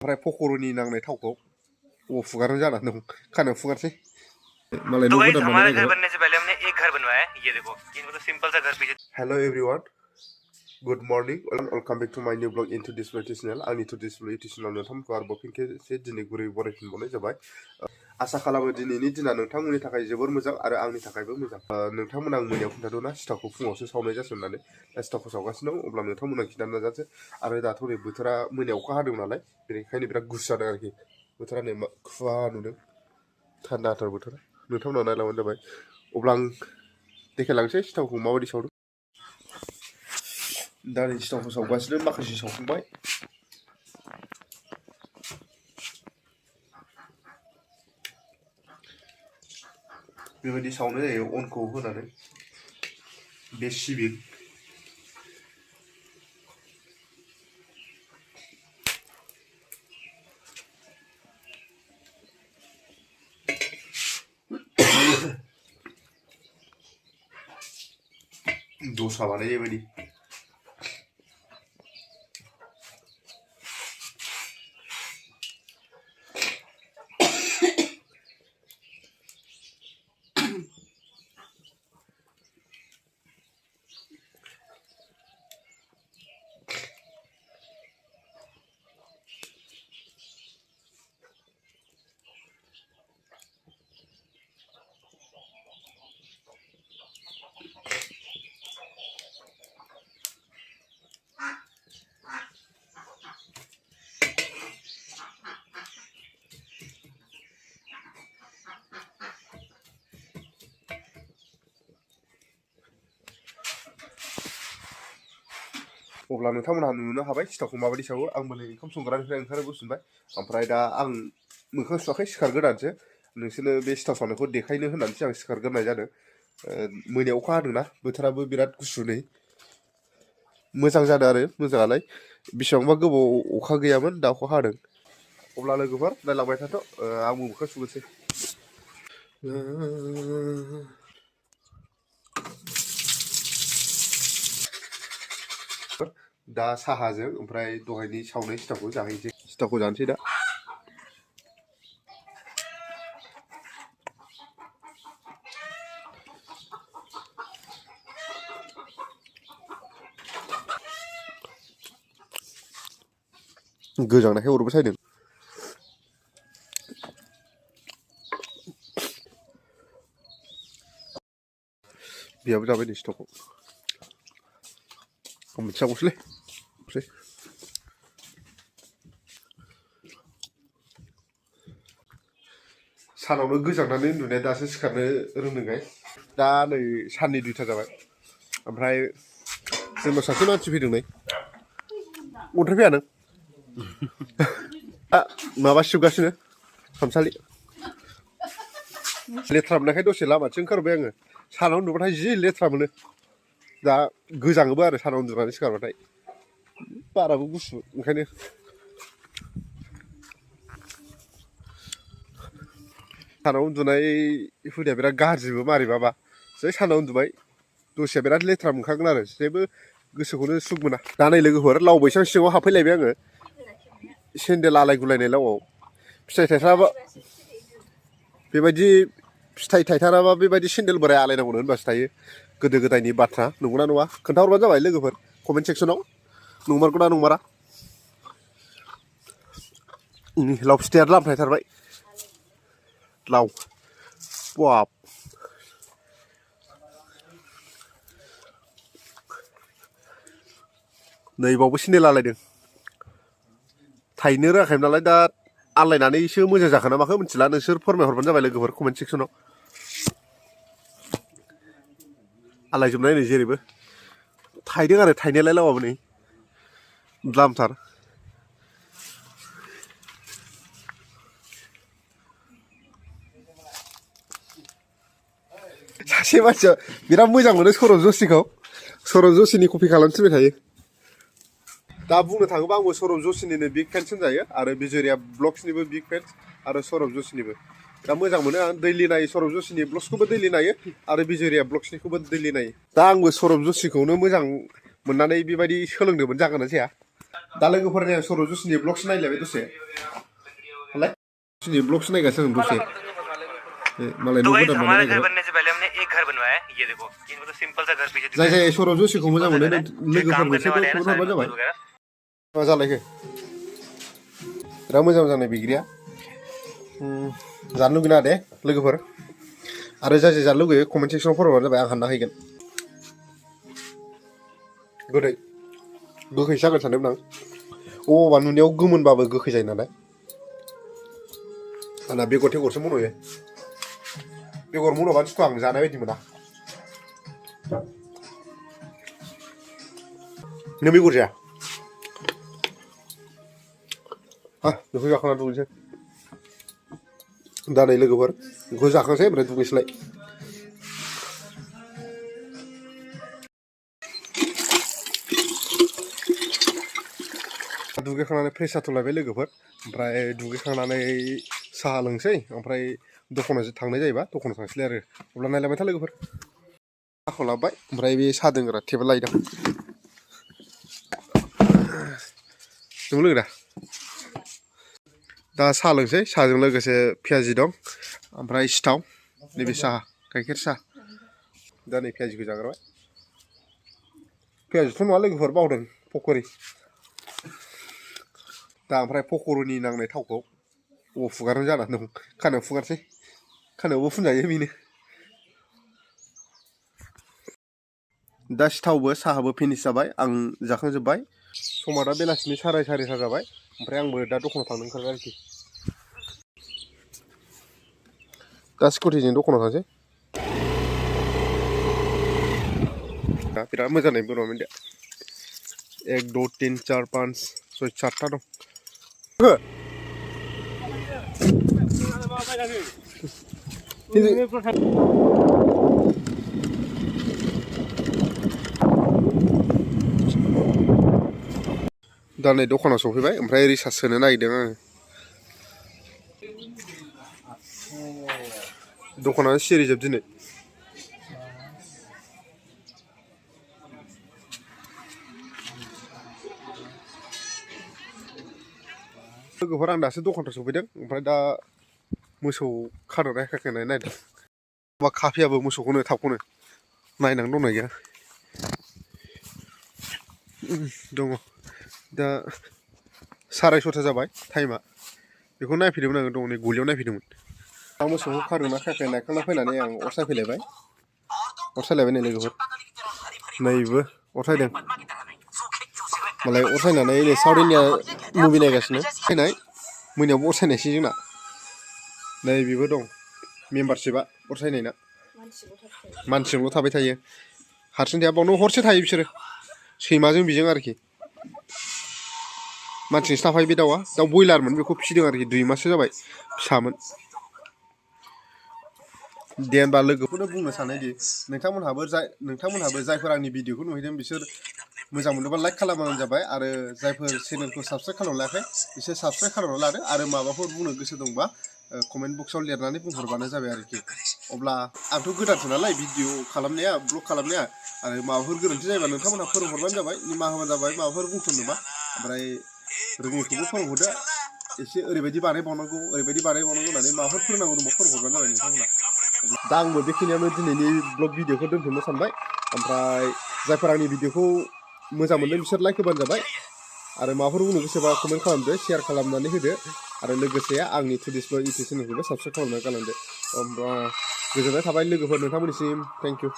ओमफ्राय पकरनि नांनाय थावखौ फुगारनो जानानै दं खानायाव फुगारसै तो गाइस हमारे घर बनने से पहले हमने एक घर बनवाया है ये देखो ये मतलब सिंपल सा घर पीछे hello everyone good morning welcome back to my new blog in today's blog channel आंनि टुडेस ब्लॉग चैनलाव नोंथांमोनखौ आरोबाव फिन खेबसे दिनै गुरै बरायफिनबावनाय जाबाय आसा खालामो दिनैनि दिना नोंथांमोननि थाखाय जोबोर मोजां आरो आंनि थाखायबो मोजां नोंथांमोना आं मोनायाव खोन्थादोंना सिथावखौ फुङावसो सावनाय जासै होननानै दा सिथावखौ सावगासिनो दं अब्ला नोंथांमोना खिन्थानो नाजासै आरो दाथ' नै बोथोरा मोनायाव अखा हादों नालाय बेनिखायनो बिराद गुसु जादों आरोखि बोथोरा नै खुवा नुदों थान्दाथार बोथोरा नोंथांमोना नायलांबानो जाबाय अब्ला आं देखायलांसै सिथावखौ माबायदि सावदों दा नै सिथावखौ सावगासिनो माखासे सावखांबाय बेबायदि सावनाय जायो अनखौ होनानै बे सिबिं दसा बानायो बेबायदि अब्ला नोंथांमोनहा नुनो हाबाय सिथावखौ माबायदि सावो आंबो नै ओंखाम संग्रानिफ्राय ओंखारबोफिनबाय ओमफ्राय दा आं मोखां सुवाखै सिखारगोदानसो नोंसोरनो बे सिथाव सावनायखौ देखायनो होननानैसो आं सिखारग्रोनाय जादों मोनायाव अखा हादोंना बोथोराबो बिराद गुसु नै मोजां जादों आरो मोजाङालाय बेसेबांबा गोबाव अखा गैयामोन दा अखा हादों अब्ला लोगोफोर नायलांबाय थाथ' आंबो मोखां सुगोनसै दा साहाजों ओमफ्राय दहायनि सावनाय सिथावखौ जाहैनोसै सिथावखौ जानोसै दा गोजांनायखाय अरबो सायदों बेयावबो जाबाय नै सिथावखौ आं मोनथियागौसैलै सानावनो गोजांनानै उन्दुनाया दासो सिखारनो रोंदों गाय दा नै साननि 2टा जाबाय ओमफ्राय जोंनाव सासे मानसि फैदों नै अन्थाइ फैया नों माबा सिबगासिनो खामसालि लेथ्रा मोननायखाय दसे लामाथिं ओंखारबाय आङो सानाव उन्दुबाथाय जि लेथ्रा मोनो दा गोजाङोबो आरो सानाव उन्दुनानै सिखारबाथाय बाराबो गुसु ओंखायनो सानाव उन्दुनाय हुदाया बिराद गाज्रिबो मारैबाबा जै सानाव उन्दुबाय दसेया बिराद लेथ्रा मोनखागोन आरो जेबो गोसोखौनो सुख मोना दा नै लोगोफोर लाव बैसां सिङाव हाबफैलायबाय आङो सेन्देल आलाय गुलायनाय लावआव फिथाइ थाइथाराबा बेबायदि फिथाइ थाइथाराबा बेबायदि सेन्देल बोराय आलायनांगौनो होनबासो थायो गोदो गोदायनि बाथ्रा नंगौना नङा खोन्थाहरबानो जाबाय लोगोफोर कमेन्ट सेक्सनाव नंमारगौना नंमारा लाव फिथाइया लामथायथारबाय लाव बाब नै बावबो सेन्देल आलायदों थाइनो रोङाखैमोन नालाय दा आलायनानैसो मोजां जाखोना माखो मिथिला नोंसोर फोरमायहरबानो जाबाय लोगोफोर कमेन्ट सेक्सनाव आलायजोबनाय नै जेरैबो थाइदों आरो थाइनायालाय लावाबो नै द्लामथार सासे मानसिया बिराद मोजां मोनो सौरभ जशिखौ सौरभ जशिनि कपि खालामनो थिनबाय थायो दा बुंनो थाङोबा आंबो सौरभ जशिनिनो बिग फेन्स होनजायो आरो बिजयरिया ब्लग्सनिबो बिग फेन्स आरो सौरभ जशिनिबो दा मोजां मोनो आं दैलि नायो सौरभ जशिनि ब्लग्सखौबो दैलि नायो आरो बिजयरिया ब्लग्सनिखौबो दैलि नायो दा आंबो सौरभ जशिखौनो मोजां मोननानै बेबायदि सोलोंदोंमोन जागोन ना जाया दा लोगोफोरनि सौरभ जशिनि ब्लगसो नायलायबाय दसे जशिनि ब्लगसो नायगासिनो आं दसे मालाय तो न' गाइस गोदान हमारा घर बानायनाय बनने से पहले हमने एक घर बनवाया है ये देखो ये मतलब सिंपल सा घर पीछे जाय जाय सौरभ जशिखौ मोजां मोनो लोगोफोरनो करने वाले हैं ना कमेन्ट हरबानो सारे जाबाय वगैरह मा जालायखो बिराद मोजां जानाय बैग्रिया जानो लुगैना दे लोगोफोर आरो जाय जाय जानो लुगैयो कमेन्ट सेक्सनाव फरायबानो जाबाय आं हानना हैगोन गोदै गोखैसो जागोन सानदोंमोन आं अबा नुनायाव गोमोनबाबो गोखै जायो नालाय आंना बेगर थेगरसो मन'यो बेगर मन'बानो सुखुवा आं जानाय बायदि मोना नों बेगर जाया बेखौ जाखांना दुगैनोसै दा नै लोगोफोर बेखौ जाखांसै ओमफ्राय दुगैसैलाय दुगैखांनानै फ्रेस जाथ'लायबाय लोगोफोर ओमफ्राय दुगैखांनानै साहा लोंसै ओमफ्राय दखानाव थांनाय जायोबा दखानाव थांसैलाय आरो अब्ला नायलांबाय था लोगोफोर साहाखौ लाबाय ओमफ्राय बे साहा दोनग्रा टेबोल लायदों नोंबो लोगो दा साहा लोंसै साहाजों लोगोसे पियाजि दं ओमफ्राय सिथाव नैबे साहा गाइखेर साहा दा नै पियाजिखौ जाग्रोबाय पियाजिथ' नङा लोगोफोर बावदों पक'रि दा ओमफ्राय पक'रिनि नांनाय थावखौ फुगारनो जानानै दं खानायाव फुगारसै खानायावबो फुनजायो बेनो दा सिथावबो साहाबो फिनिश जाबाय आं जाखांजोब्बाय समा दा बेलासिनि 4:30 जाबाय ओमफ्राय आंबो दा दखानाव थांनो ओंखारबाय आरोखि दा स्कुटिजों दखानाव थांसै दा बिराद मोजां नाय बोरमा मेन्दाया 1 2 3 4 5 6 7टा दं दा नै दखानाव सफैबाय ओमफ्राय रिसार्ज सोनो नागिरदों आङो दखानानो सिरिजोब दिनै लोगोफोर आं दासो दखानफ्राव सफैदों ओमफ्राय दा मोसौ खादोंना खायाखै होननानै नायदों बा खाफियाबो मोसौखौनो थाबखौनो नायनानै दंना गैया दङ दा 6:30 जाबाय टाइमा बेखौ नायफैदोंमोन आङो दं नै गलियाव नायफैदोंमोन आं मोसौखौ खादोंना खायाखै नायखांना फैनानै आं अर सायफैलायबाय नै लोगोफोर नैबो अर सायदों मालाय अर सायनानै नै साउथ इन्डिया मुभि नायगासिनो फैनाय मोनायावबो अर सायनायसै जोंना नै बेबो दं मेम्बारशिपआ अर सायनायना मानसिजोंल' थाबाय थायो हारसिं थाया बावनो हरसे थायो बिसोरो सैमाजों बिजों आरोखि मानसिजोंसो थाफायो बे दाउआ दाउ बयलारमोन बेखौ फिसिदों आरोखि 2 माससो जाबाय फिसामोन दे होनबा लोगोफोरनो बुंनो सानोदि नोंथांमोनहाबो जायफोर आंनि भिडिअखौ नुहैदों बिसोर मोजां मोनोबा लाइक खालामबानो जाबाय आरो जायफोर चेनेलखौ साबस्क्राइब खालामना लायाखै बिसोर साबस्क्राइब खालामना लादो आरो माबाफोर बुंनो गोसो दंबा कमेन्ट बक्सआव लिरनानै बुंहरबानो जाबाय आरोखि अब्ला आंथ' गोदानसो नालाय भिडिअ खालामनाया ब्लग खालामनाया आरो माबाफोर गोरोन्थि जायोबा नोंथांमोनहा फोरोंहरबानो जाबाय निमाहा होबानो जाबाय माबाफोर बुंथ'नोबा ओमफ्राय रोङैखौबो फोरोंहरदो एसे ओरैबायदि बानायबावनांगौ होननानै माबाफोर फोरोंनांगौ दंबा फोरोंहरबानो जाबाय नोंथांमोना दा आंबो बेखिनियावनो दिनैनि ब्लग भिडिअखौ दोनथ'नो सानबाय ओमफ्राय जायफोर आंनि भिडिअखौ मोजां मोनदों बिसोर लाइक होबानो जाबाय आरो माबाफोर बुंनो गोसोबा कमेन्ट खालामदो शेयार खालामनानै होदो आरो लोगोसे आंनि Dimpu'sVlogs इउटिउब चेनेलखौबो साबस्क्राइब खालामनानै गालांदो होमबा गोजोननाय थाबाय लोगोफोर नोंथांमोननिसिम थेंक इउ